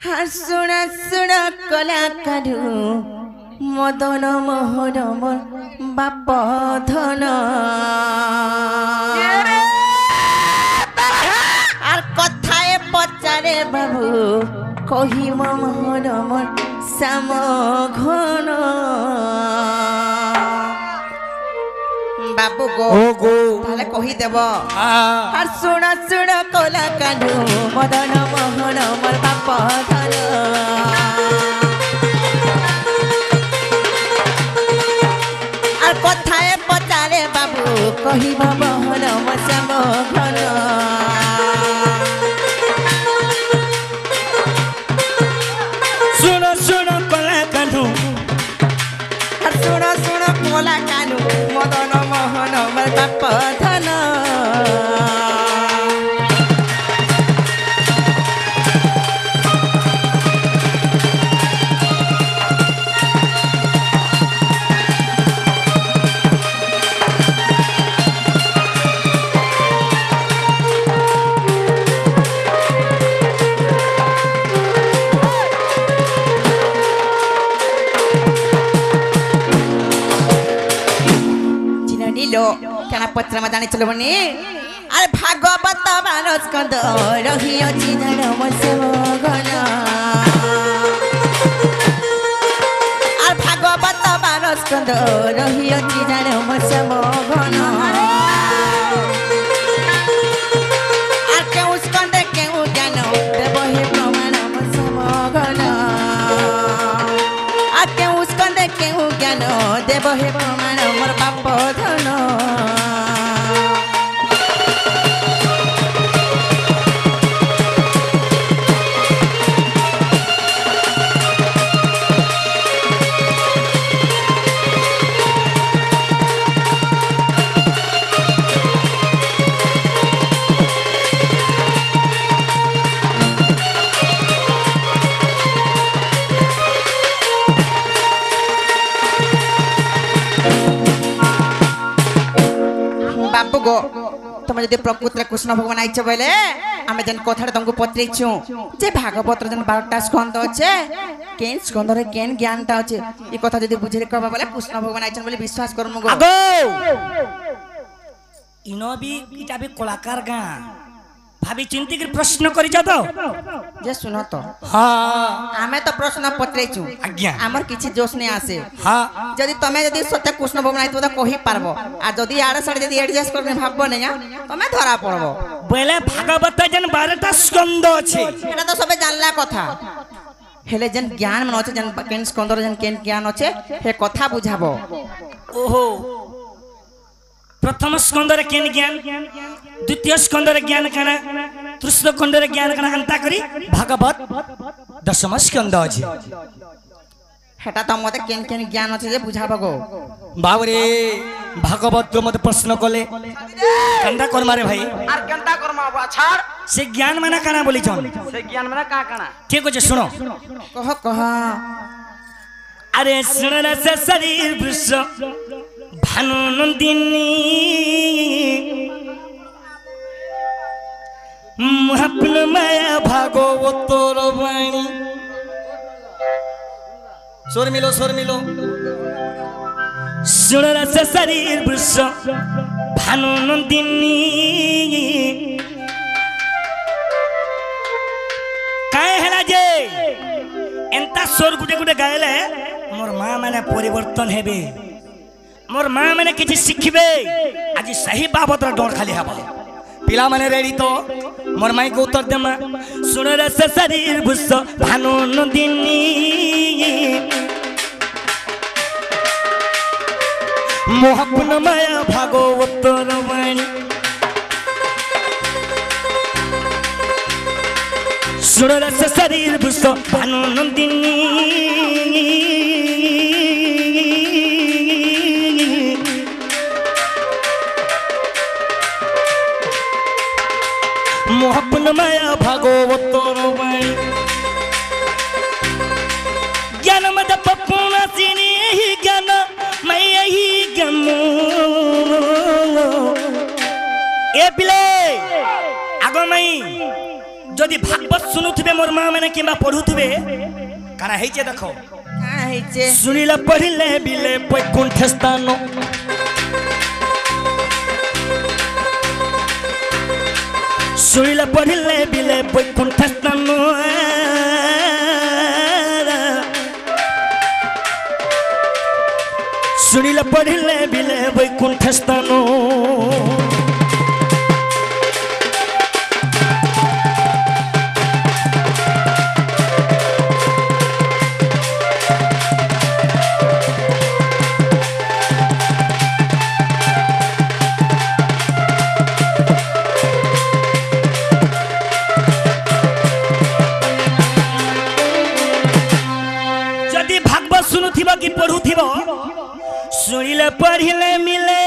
हाँ सुना सुना कलाकारु मदन मोहन मोर बाप धन আর কথায় পচারে বাবু কহিব মোহন মোর শ্যাম ঘন বাবু গো তাহলে কহি দেব আর শুনা শুনা কলা কানু মদন মোহন মোর বাপ ধন আর কথায় পচারে বাবু কহিব মোহন মোর শ্যাম ঘন सुनो सुनो कला कानू আর শুনো শুনো কলা কানু মদন মোহন মোর বাপ ধন কেন পত্র জানি চলো বনি আর ভাগবত বারস কন্দ রহিছি জানো মসম ঘন আর ভাগবত বারস কন্দ রহিছি জানো মসম ঘন আর কেউ স্কন্দে কেউ জানো দেব হে প্রমাণ মসম ঘন আর কেউ স্কন্দে কেউ জ্ঞান দেব হে প্রমাণ মোর বাপ ধন बापू गो तुम जब प्रकृत कृष्ण भगवान आईच बोले आम जेन कथा तुमको पत्रेचु जे भागवत जेन 12टा स्कंद अच्छे केन स्कंद रे केन ज्ञानटा अच्छे ये कथा जदी बुझे कहबा बोले कृष्ण भगवान आईचन बोले विश्वास करमु गो आगो इनो भी इटा भी कलाकार गा भाभी चिंती कर प्रश्न करि जा तो जे सुनो तो हां आमे तो प्रश्न पत्रेचु आज्ञा हमर किछि जोश नै आसे हां जदी तमे जदी सत्य कृष्ण भगवान आइतो तो कहि पारबो आ जदी आड़े साड़े जदी एडजस्ट करबे भाबबो नै तमे धरा पड़बो बोले भागवत जन 12टा स्कंद अछि एटा तो सबे जानला कथा हेले जन ज्ञान मन अछि जन केन स्कंद जन केन ज्ञान अछि हे कथा बुझाबो ओहो प्रथम स्कंद रे केन ज्ञान द्वितीय स्कंद रे ज्ञान कना तृतीय स्कंद रे ज्ञान कना अंता करी भागवत दशम स्कंद अछि हेटा तो मते केन केन ज्ञान अछि जे बुझाबो गो बाबरे भागवत तो मते प्रश्न कले कंदा कर मारे भाई आर केनता करमा बा छाड़ से ज्ञान माने कना बोली छन से ज्ञान माने का कना ठीक अछि सुनो कह अरे सुन रे से शरीर वृष भानु नंदिनी महपन माया भागवत वाणी सुर मिलो सुन रे से शरीर वृष भानु नंदिनी काय हला जे एंता सोर गुटे गुटे गायले मोर मां माने परिवर्तन हेबे मोर मां माने किछि सिखबे आज सही बाबत डर खाली हबा पिला माने रेडी तो मोर माई को उत्तर देमा सुन रे से शरीर भुस भानु नंदिनी मोहपन माया भागवत वाणी सुन रे से शरीर भुस भानु नंदिनी मोहपन माया भागवत वाणी ज्ञान मद पपूर्ण सिनी ही ज्ञान मैं यही ज्ञान ए पिले आगो मई যদি ভাগবত শুনুথিবে মোর মা মানে কিংবা পড়ুথিবে কানা ହେଇছে দেখো কাঁ ହେଇছে শুনিলে পড়িলে বিলে বৈকুণ্ঠ স্থান শুনিলে পড়িলে বিলে বৈকুণ্ঠ স্থান শুনিলে পড়িলে বিলে বৈকুণ্ঠ স্থান শুনুথিব কি পড়ুথিব শুনিলে পড়িলে মিলে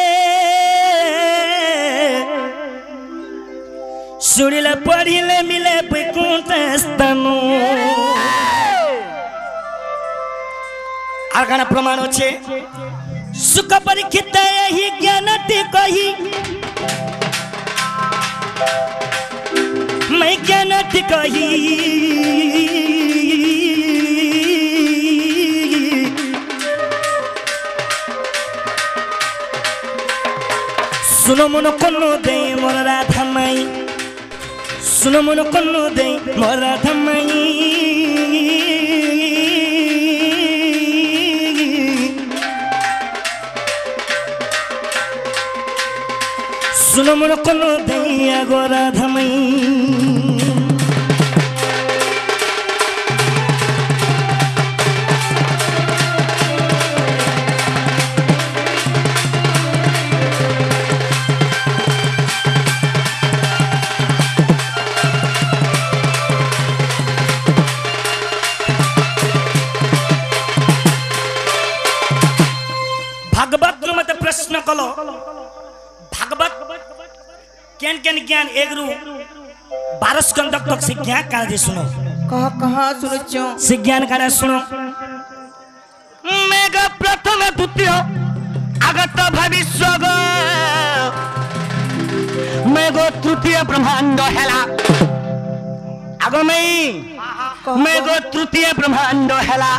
শুনিলে পড়িলে মিলে বৈকুণ্ঠ স্থান আর গানা প্রমাণ আছে সুখ পরীক্ষিত এই জ্ঞানটি কহি मैं জ্ঞানটি কহি सुनो मन कन्नो दे मोर राधा माई सुनो मन कन्नो दे मोर राधा माई सुनो मन कन्नो दे आगो राधा माई भागवत मत प्रश्न कलो भागवत केन केन ज्ञान एगरु 12 स्कंद तक से ज्ञान काना जे सुनो कह सुनुचो से ज्ञान काना सुनो मेघ प्रथम द्वितीय आगत भविष्य मेघ तृतीय ब्रह्मांड हेला आगमई मेघ तृतीय ब्रह्मांड हेला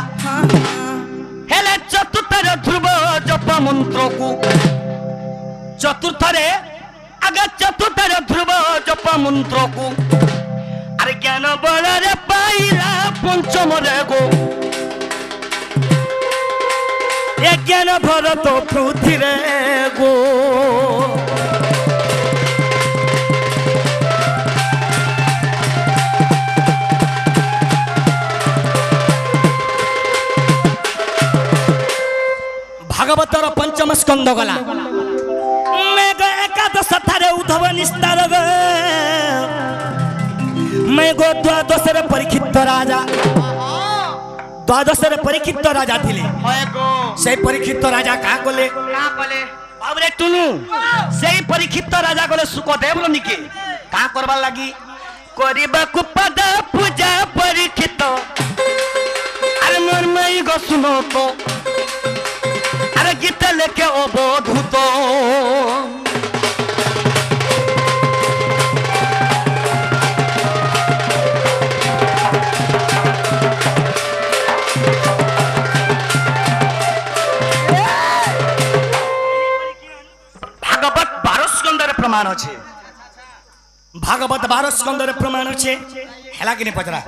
हेले चतुर्थर ध्रुव जप मंत्र को चतुर्थरे आगे चतुर्थर ध्रुव जप मंत्र को अरे ज्ञान बल रे पाइला पंचम रे गो ए ज्ञान भरत पृथ्वी रे गो भागवतर पंचम स्कंद गला मेघ एकादश थारे उद्धव निस्तार मेघ द्वादश रे परीक्षित राजा द्वादश रे परीक्षित राजा थिले से परीक्षित राजा का गले बाबरे टुनु से परीक्षित राजा गले सुखदेव निके का करबा लागि करिबा को पद पूजा परीक्षित अरे मोर मई गो सुनो तो अरे गीत लेके अबोधूत भागवत 12 स्कंदर प्रमाण अच्छे भागवत 12 स्कंदर प्रमाण अच्छे हेला कि नहीं पचरा